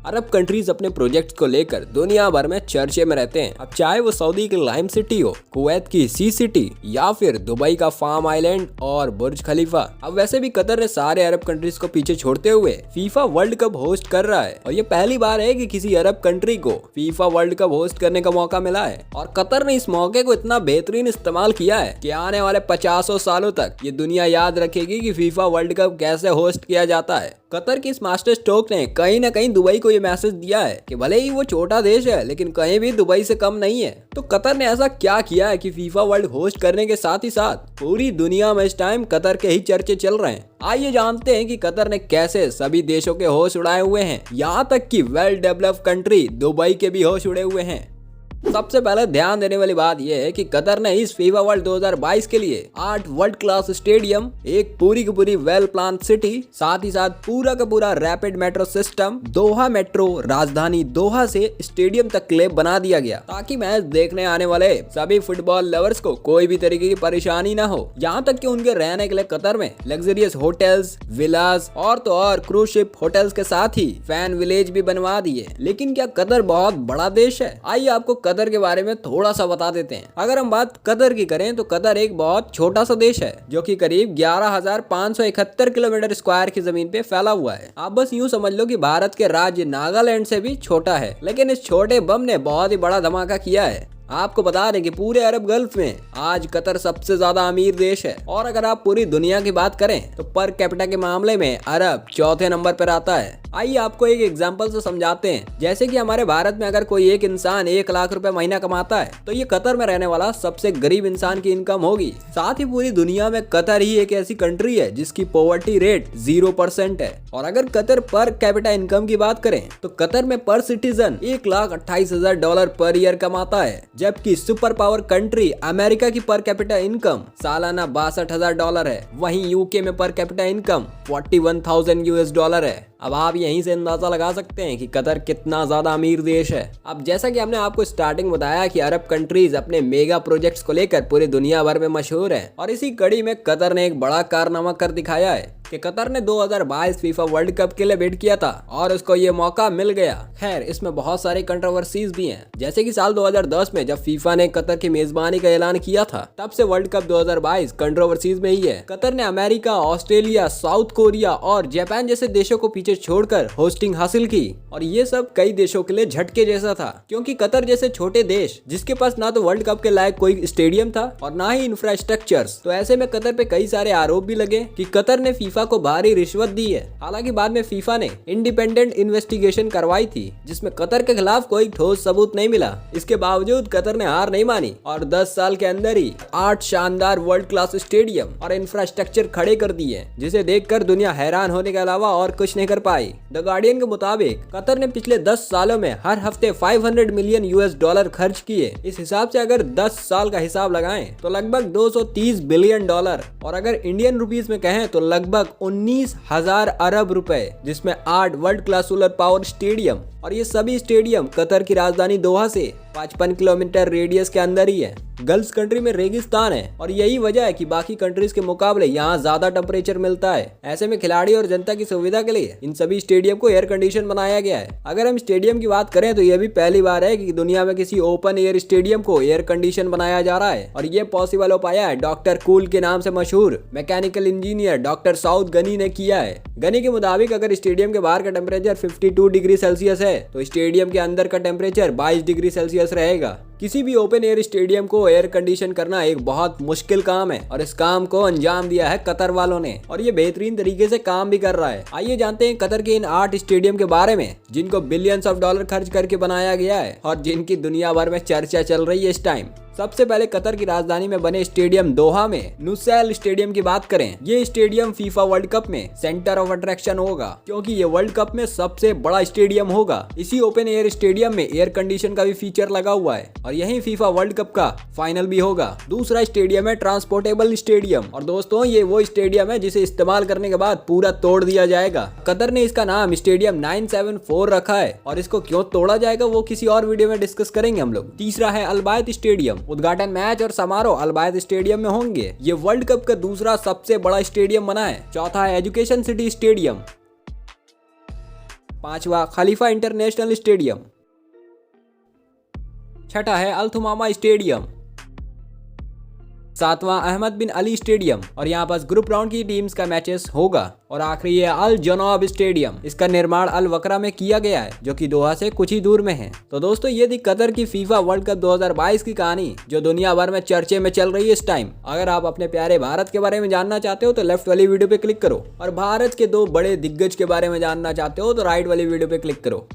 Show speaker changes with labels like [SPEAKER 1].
[SPEAKER 1] अरब countries अपने projects को लेकर दुनिया भर में चर्चे में रहते हैं। अब चाहे वो सऊदी की लाइम सिटी हो, कुवैत की सी सिटी या फिर दुबई का फार्म आइलैंड और बुर्ज खलीफा। अब वैसे भी कतर ने सारे अरब कंट्रीज को पीछे छोड़ते हुए फीफा वर्ल्ड कप होस्ट कर रहा है और ये पहली बार है कि किसी अरब कंट्री को फीफा वर्ल्ड कप होस्ट करने का मौका मिला है। और कतर ने इस मौके को इतना बेहतरीन इस्तेमाल किया है कि आने वाले 50 सालों तक ये दुनिया याद रखेगी कि फीफा वर्ल्ड कप कैसे होस्ट किया जाता है। कतर की इस मास्टर स्ट्रोक ने कहीं ना कहीं दुबई को ये मैसेज दिया है कि भले ही वो छोटा देश है लेकिन कहीं भी दुबई से कम नहीं है। तो कतर ने ऐसा क्या किया है कि फीफा वर्ल्ड होस्ट करने के साथ ही साथ पूरी दुनिया में इस टाइम कतर के ही चर्चे चल रहे हैं। आइए जानते हैं कि कतर ने कैसे सभी देशों के होश उड़ाए हुए हैं, यहाँ तक कि वेल डेवलप्ड कंट्री दुबई के भी होश उड़े हुए हैं। सबसे पहले ध्यान देने वाली बात यह है कि कतर ने इस फीफा वर्ल्ड 2022 के लिए 8 वर्ल्ड क्लास स्टेडियम, एक पूरी की पूरी वेल प्लान सिटी, साथ ही साथ पूरा का पूरा रैपिड मेट्रो सिस्टम, दोहा मेट्रो, राजधानी दोहा से स्टेडियम तक क्लेब बना दिया गया ताकि मैच देखने आने वाले सभी फुटबॉल लवर्स को कोई भी तरीके की परेशानी न हो। यहाँ तक कि उनके रहने के लिए कतर में लग्जरियस होटल्स, विलास और तो और क्रूज शिप होटल्स के साथ ही फैन विलेज भी बनवा दिए। लेकिन क्या कतर बहुत बड़ा देश है? आइए आपको कतर के बारे में थोड़ा सा बता देते हैं। अगर हम बात कतर की करें तो कतर एक बहुत छोटा सा देश है जो कि करीब 11,571 किलोमीटर स्क्वायर की जमीन पे फैला हुआ है। आप बस यूं समझ लो कि भारत के राज्य नागालैंड से भी छोटा है। लेकिन इस छोटे बम ने बहुत ही बड़ा धमाका किया है। आपको बता दें कि पूरे अरब गल्फ में आज कतर सबसे ज्यादा अमीर देश है और अगर आप पूरी दुनिया की बात करें तो पर कैपिटा के मामले में अरब चौथे नंबर पर आता है। आइए आपको एक एग्जांपल से समझाते हैं। जैसे कि हमारे भारत में अगर कोई एक इंसान 1 लाख रुपए महीना कमाता है तो ये कतर में रहने वाला सबसे गरीब इंसान की इनकम होगी। साथ ही पूरी दुनिया में कतर ही एक ऐसी कंट्री है जिसकी पॉवर्टी रेट 0% है। और अगर कतर पर कैपिटा इनकम की बात करें तो कतर में पर सिटीजन $1,28,000 पर ईयर कमाता है, जबकि सुपर पावर कंट्री अमेरिका की पर कैपिटा इनकम सालाना $62,000 है। वहीं यूके में पर कैपिटा इनकम $41,000 है। अब आप यहीं से अंदाजा लगा सकते हैं कि कतर कितना ज्यादा अमीर देश है। अब जैसा कि हमने आपको स्टार्टिंग बताया कि अरब कंट्रीज अपने मेगा प्रोजेक्ट्स को लेकर पूरी दुनिया भर में मशहूर हैं और इसी कड़ी में कतर ने एक बड़ा कारनामा कर दिखाया है कि कतर ने 2022 फीफा वर्ल्ड कप के लिए बिड किया था और उसको ये मौका मिल गया। खैर इसमें बहुत सारी कंट्रोवर्सीज भी हैं, जैसे कि साल 2010 में जब फीफा ने कतर की मेजबानी का ऐलान किया था तब से वर्ल्ड कप 2022 कंट्रोवर्सीज में ही है। कतर ने अमेरिका, ऑस्ट्रेलिया, साउथ कोरिया और जापान जैसे देशों को पीछे छोड़कर होस्टिंग हासिल की और ये सब कई देशों के लिए झटके जैसा था, क्योंकि कतर जैसे छोटे देश जिसके पास ना तो वर्ल्ड कप के लायक कोई स्टेडियम था और ना ही इंफ्रास्ट्रक्चर्स, तो ऐसे में कतर पे कई सारे आरोप भी लगे कि कतर ने फीफा को भारी रिश्वत दी है। हालांकि बाद में फीफा ने इंडिपेंडेंट इन्वेस्टिगेशन करवाई थी जिसमें कतर के खिलाफ कोई ठोस सबूत नहीं मिला। इसके बावजूद कतर ने हार नहीं मानी और 10 साल के अंदर ही 8 शानदार वर्ल्ड क्लास स्टेडियम और इंफ्रास्ट्रक्चर खड़े कर दिए, जिसे देखकर दुनिया हैरान होने के अलावा और कुछ नहीं कर पाई। द गार्डियन के मुताबिक कतर ने पिछले 10 सालों में हर हफ्ते $500 मिलियन खर्च किए। इस हिसाब से अगर 10 साल का हिसाब लगाएं तो लगभग $230 बिलियन और अगर इंडियन रुपीस में कहें तो लगभग 19,000 अरब रुपए, जिसमें 8 world class solar power stadium और ये सभी स्टेडियम कतर की राजधानी दोहा से 55 किलोमीटर रेडियस के अंदर ही है। गल्फ कंट्री में रेगिस्तान है और यही वजह है कि बाकी कंट्रीज के मुकाबले यहाँ ज्यादा टेम्परेचर मिलता है। ऐसे में खिलाड़ी और जनता की सुविधा के लिए इन सभी स्टेडियम को एयर कंडीशन बनाया गया है। अगर हम स्टेडियम की बात करें तो यह भी पहली बार है कि दुनिया में किसी ओपन एयर स्टेडियम को एयर कंडीशन बनाया जा रहा है और ये पॉसिबल हो पाया है डॉक्टर कूल के नाम से मशहूर mechanical engineer doctor Saud Ghani ने किया है। गनी के मुताबिक अगर स्टेडियम के बाहर का टेम्परेचर 52 डिग्री सेल्सियस है तो स्टेडियम के अंदर का टेम्परेचर 22 डिग्री सेल्सियस रहेगा। किसी भी ओपन एयर स्टेडियम को एयर कंडीशन करना एक बहुत मुश्किल काम है और इस काम को अंजाम दिया है कतर वालों ने और ये बेहतरीन तरीके से काम भी कर रहा है। आइए जानते हैं कतर के इन 8 स्टेडियम के बारे में जिनको बिलियंस ऑफ डॉलर खर्च करके बनाया गया है और जिनकी दुनिया भर में चर्चा चल रही है इस टाइम। सबसे पहले कतर की राजधानी में बने स्टेडियम दोहा में नुसैल स्टेडियम की बात करें, ये स्टेडियम फीफा वर्ल्ड कप में सेंटर ऑफ अट्रैक्शन होगा क्योंकि ये वर्ल्ड कप में सबसे बड़ा स्टेडियम होगा। इसी ओपन एयर स्टेडियम में एयर कंडीशन का भी फीचर लगा हुआ है और यही फीफा वर्ल्ड कप का फाइनल भी होगा। दूसरा स्टेडियम है ट्रांसपोर्टेबल स्टेडियम और दोस्तों ये वो स्टेडियम है जिसे इस्तेमाल करने के बाद पूरा तोड़ दिया जाएगा। कतर ने इसका नाम स्टेडियम 974 रखा है और इसको क्यों तोड़ा जाएगा वो किसी और वीडियो में डिस्कस करेंगे हम लोग। तीसरा है अलबायत स्टेडियम। उद्घाटन मैच और समारोह अलबायत स्टेडियम में होंगे। ये वर्ल्ड कप का दूसरा सबसे बड़ा स्टेडियम बना है। चौथा है एजुकेशन सिटी स्टेडियम। 5वां खलीफा इंटरनेशनल स्टेडियम। 6ठा है अल थुमामा स्टेडियम। 7वां अहमद बिन अली स्टेडियम और यहाँ पास ग्रुप राउंड की टीम्स का मैचेस होगा। और आखिरी है अल जनौब स्टेडियम। इसका निर्माण अल वकरा में किया गया है जो कि दोहा से कुछ ही दूर में है। तो दोस्तों ये थी कतर की फीफा वर्ल्ड कप 2022 की कहानी जो दुनिया भर में चर्चे में चल रही है इस टाइम। अगर आप अपने प्यारे भारत के बारे में जानना चाहते हो तो लेफ्ट वाली वीडियो पे क्लिक करो और भारत के 2 बड़े दिग्गज के बारे में जानना चाहते हो तो राइट वाली वीडियो पे क्लिक करो।